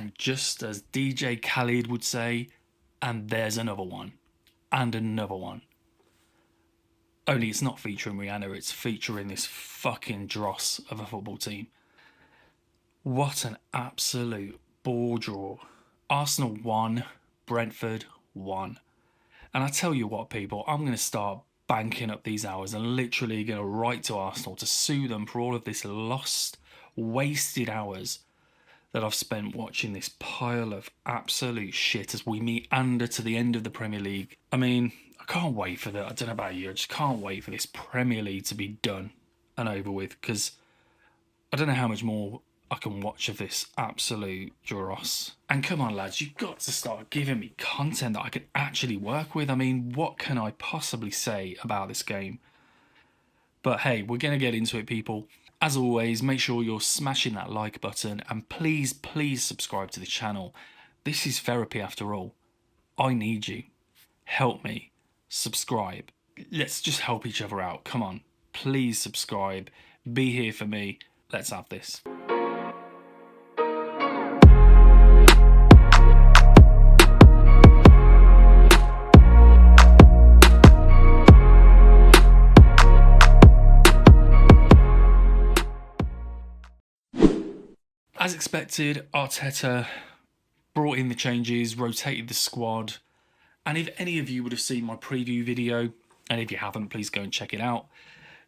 And just as DJ Khaled would say, and there's another one. And another one. Only it's not featuring Rihanna, it's featuring this fucking dross of a football team. What an absolute ball draw. Arsenal won, Brentford won. And I tell you what, people, I'm going to start banking up these hours and literally going to write to Arsenal to sue them for all of this lost, wasted hours that I've spent watching this pile of absolute shit as we meander to the end of the Premier League. I mean, I can't wait for that. I don't know about you, I just can't wait for this Premier League to be done and over with, because I don't know how much more I can watch of this absolute dross. And come on, lads, you've got to start giving me content that I can actually work with. I mean, what can I possibly say about this game? But hey, we're going to get into it, people. As always, make sure you're smashing that like button and please, please subscribe to the channel. This is therapy after all. I need you. Help me. Subscribe. Let's just help each other out. Come on. Please subscribe. Be here for me. Let's have this. As expected, Arteta brought in the changes, rotated the squad, and if any of you would have seen my preview video, and if you haven't, please go and check it out,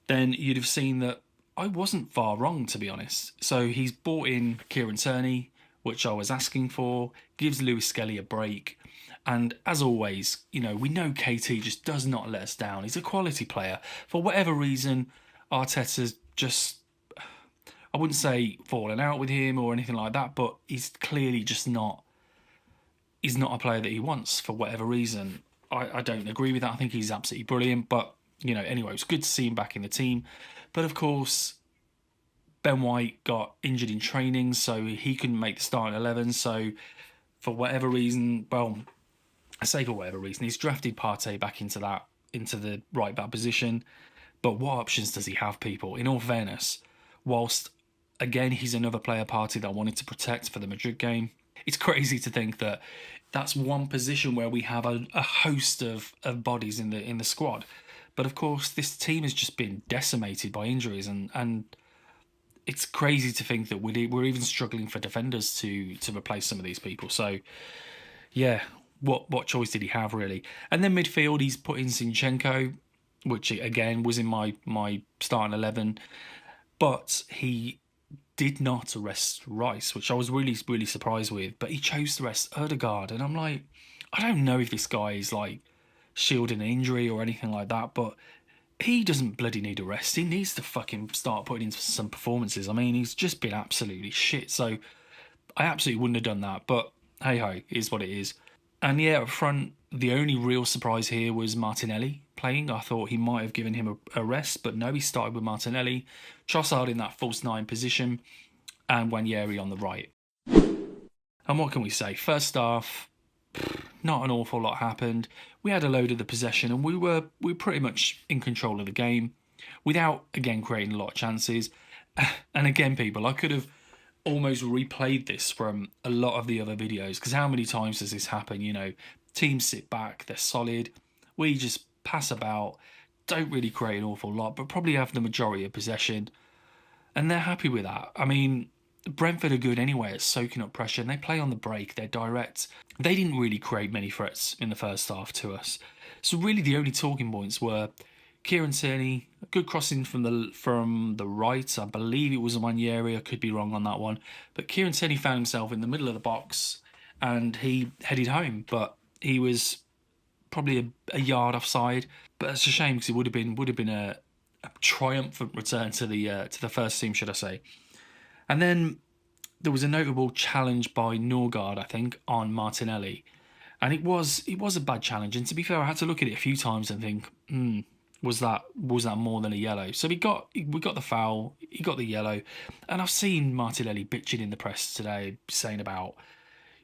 then you'd have seen that I wasn't far wrong, to be honest. So he's brought in Kieran Tierney, which I was asking for, gives Lewis Skelly a break, and as always, you know, we know KT just does not let us down. He's a quality player. For whatever reason, Arteta's just, I wouldn't say falling out with him or anything like that, but he's clearly just not, he's not a player that he wants for whatever reason. I don't agree with that. I think he's absolutely brilliant, but, you know, anyway, it's good to see him back in the team. But of course, Ben White got injured in training, so he couldn't make the starting 11. So for whatever reason, well, I say for whatever reason, he's drafted Partey back into the right back position. But what options does he have, people? In all fairness, whilst again, he's another player, Partey, that I wanted to protect for the Madrid game. It's crazy to think that that's one position where we have a host of bodies in the squad. But of course, this team has just been decimated by injuries, and it's crazy to think that we're even struggling for defenders to replace some of these people. So, yeah, what choice did he have, really? And then midfield, he's put in Zinchenko, which, again, was in my starting 11. But he did not rest Rice, which I was really, really surprised with. But he chose to rest Odegaard. And I'm like, I don't know if this guy is like shielding an injury or anything like that, but he doesn't bloody need a rest. He needs to fucking start putting in some performances. I mean, he's just been absolutely shit. So I absolutely wouldn't have done that. But hey ho, it is what it is. And yeah, up front, the only real surprise here was Martinelli playing. I thought he might have given him a rest, but no, he started with Martinelli, Trossard in that false 9 position, and Wanyeri on the right. And what can we say? First half, not an awful lot happened. We had a load of the possession, and we were pretty much in control of the game, without, again, creating a lot of chances. And again, people, I could have almost replayed this from a lot of the other videos, because how many times does this happen? You know, teams sit back, they're solid, we just pass about, don't really create an awful lot, but probably have the majority of possession, and they're happy with that. I mean, Brentford are good anyway at soaking up pressure, and they play on the break, they're direct. They didn't really create many threats in the first half to us. So really the only talking points were Kieran Tierney, a good crossing from the right. I believe it was Wanyeri. I could be wrong on that one. But Kieran Tierney found himself in the middle of the box and he headed home. But he was probably a yard offside. But that's a shame, because it would have been a triumphant return to the first team, should I say. And then there was a notable challenge by Norgard, I think, on Martinelli. And it was a bad challenge. And to be fair, I had to look at it a few times and think, was that more than a yellow? So we got the foul, he got the yellow, and I've seen Martinelli bitching in the press today, saying about,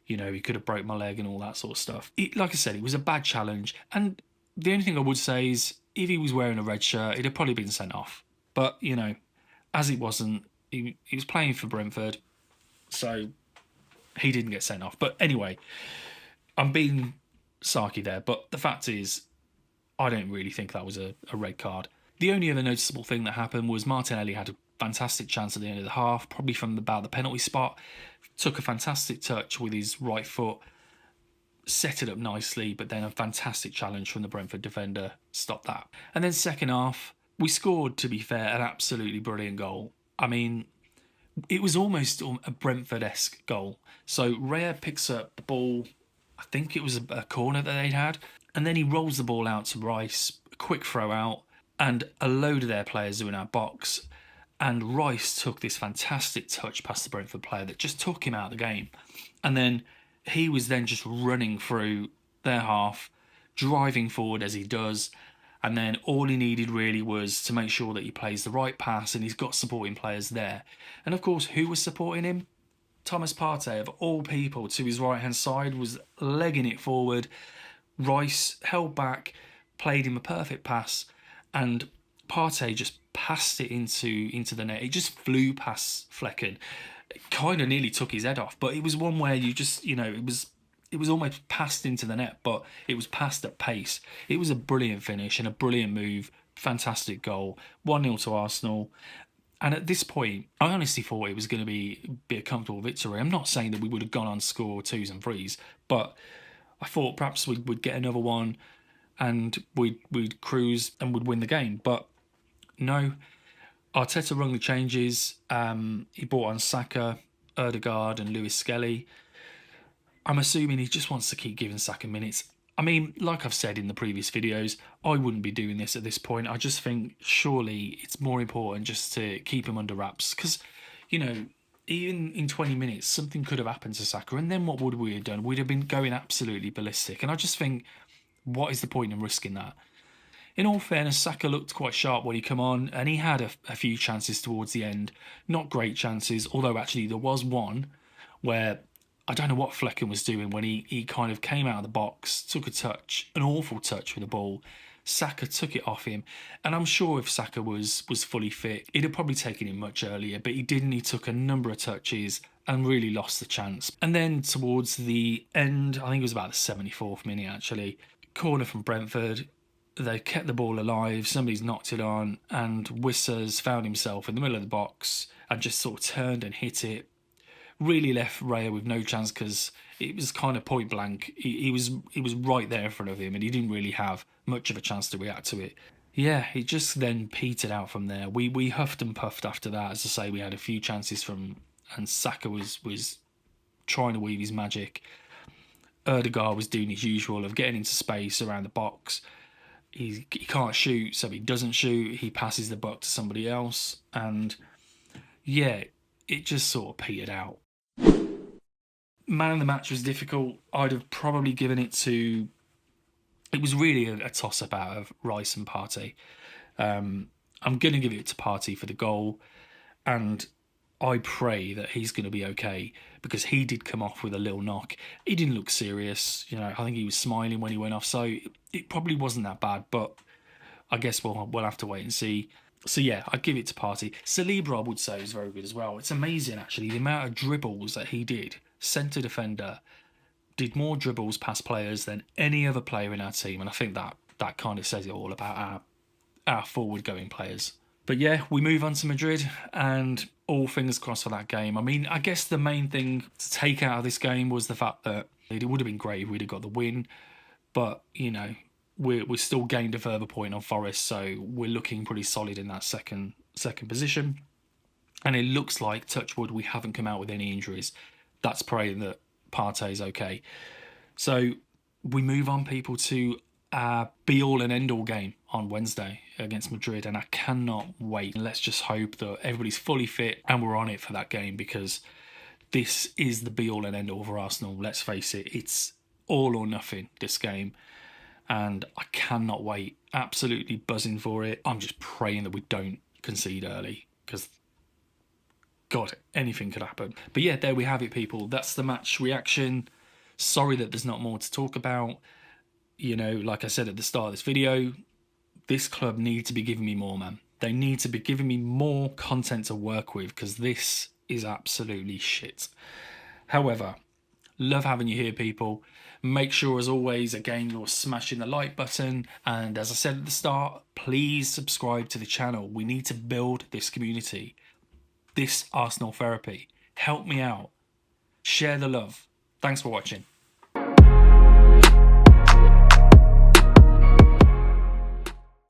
you know, he could have broke my leg and all that sort of stuff. Like I said, it was a bad challenge, and the only thing I would say is if he was wearing a red shirt, he'd have probably been sent off. But you know, as it wasn't, he was playing for Brentford, so he didn't get sent off. But anyway, I'm being sarky there. But the fact is, I don't really think that was a red card. The only other noticeable thing that happened was Martinelli had a fantastic chance at the end of the half, probably from about the penalty spot. Took a fantastic touch with his right foot, set it up nicely, but then a fantastic challenge from the Brentford defender stopped that. And then second half, we scored, to be fair, an absolutely brilliant goal. I mean, it was almost a Brentford-esque goal. So Raya picks up the ball, I think it was a corner that they'd had, and then he rolls the ball out to Rice, a quick throw out, and a load of their players are in our box. And Rice took this fantastic touch past the Brentford player that just took him out of the game. And then he was then just running through their half, driving forward as he does. And then all he needed really was to make sure that he plays the right pass, and he's got supporting players there. And of course, who was supporting him? Thomas Partey, of all people, to his right-hand side, was legging it forward. Rice held back, played him a perfect pass, and Partey just passed it into the net. It just flew past Flecken. It kind of nearly took his head off, but it was one where you just, it was almost passed into the net, but it was passed at pace. It was a brilliant finish and a brilliant move. Fantastic goal. 1-0 to Arsenal. And at this point, I honestly thought it was going to be a comfortable victory. I'm not saying that we would have gone on to score 2s and 3s, but I thought perhaps we'd get another one and we'd cruise and would win the game. But no, Arteta rung the changes. He brought on Saka, Odegaard and Lewis Skelly. I'm assuming he just wants to keep giving Saka minutes. I mean, like I've said in the previous videos, I wouldn't be doing this at this point. I just think surely it's more important just to keep him under wraps. Because, even in 20 minutes, something could have happened to Saka. And then what would we have done? We'd have been going absolutely ballistic. And I just think, what is the point in risking that? In all fairness, Saka looked quite sharp when he came on. And he had a few chances towards the end. Not great chances. Although actually there was one where I don't know what Flecken was doing when he kind of came out of the box, took a touch, an awful touch with the ball. Saka took it off him. And I'm sure if Saka was fully fit, it'd have probably taken him much earlier, but he didn't. He took a number of touches and really lost the chance. And then towards the end, I think it was about the 74th minute actually, corner from Brentford. They kept the ball alive, somebody's knocked it on, and Wissers found himself in the middle of the box and just sort of turned and hit it. Really left Raya with no chance because it was kind of point blank. He was right there in front of him and he didn't really have much of a chance to react to it. Yeah, it just then petered out from there. We huffed and puffed after that. As I say, we had a few chances and Saka was trying to weave his magic. Odegaard was doing his usual of getting into space around the box. He can't shoot, so he doesn't shoot. He passes the buck to somebody else. And yeah, it just sort of petered out. Man of the match was difficult. I'd have probably given it to... It was really a toss-up out of Rice and Partey. I'm going to give it to Partey for the goal. And I pray that he's going to be okay because he did come off with a little knock. He didn't look serious. I think he was smiling when he went off. So it probably wasn't that bad. But I guess we'll have to wait and see. So yeah, I'd give it to Partey. Saliba, I would say, is very good as well. It's amazing, actually, the amount of dribbles that he did. Centre defender, did more dribbles past players than any other player in our team. And I think that kind of says it all about our forward-going players. But yeah, we move on to Madrid and all fingers crossed for that game. I mean, I guess the main thing to take out of this game was the fact that it would have been great if we'd have got the win. But, we're still gained a further point on Forest, so we're looking pretty solid in that second position. And it looks like, touch wood, we haven't come out with any injuries. That's praying that Partey's okay. So we move on, people, to our be-all and end-all game on Wednesday against Madrid, and I cannot wait. Let's just hope that everybody's fully fit and we're on it for that game, because this is the be-all and end-all for Arsenal. Let's face it, it's all or nothing, this game. And I cannot wait. Absolutely buzzing for it. I'm just praying that we don't concede early because, God, anything could happen. But yeah, there we have it, people. That's the match reaction. Sorry that there's not more to talk about. Like I said at the start of this video, this club need to be giving me more, man. They need to be giving me more content to work with because this is absolutely shit. However, Love having you here, people. Make sure, as always, again, you're smashing the like button. And as I said at the start, please subscribe to the channel. We need to build this community, this Arsenal therapy. Help me out. Share the love. Thanks for watching.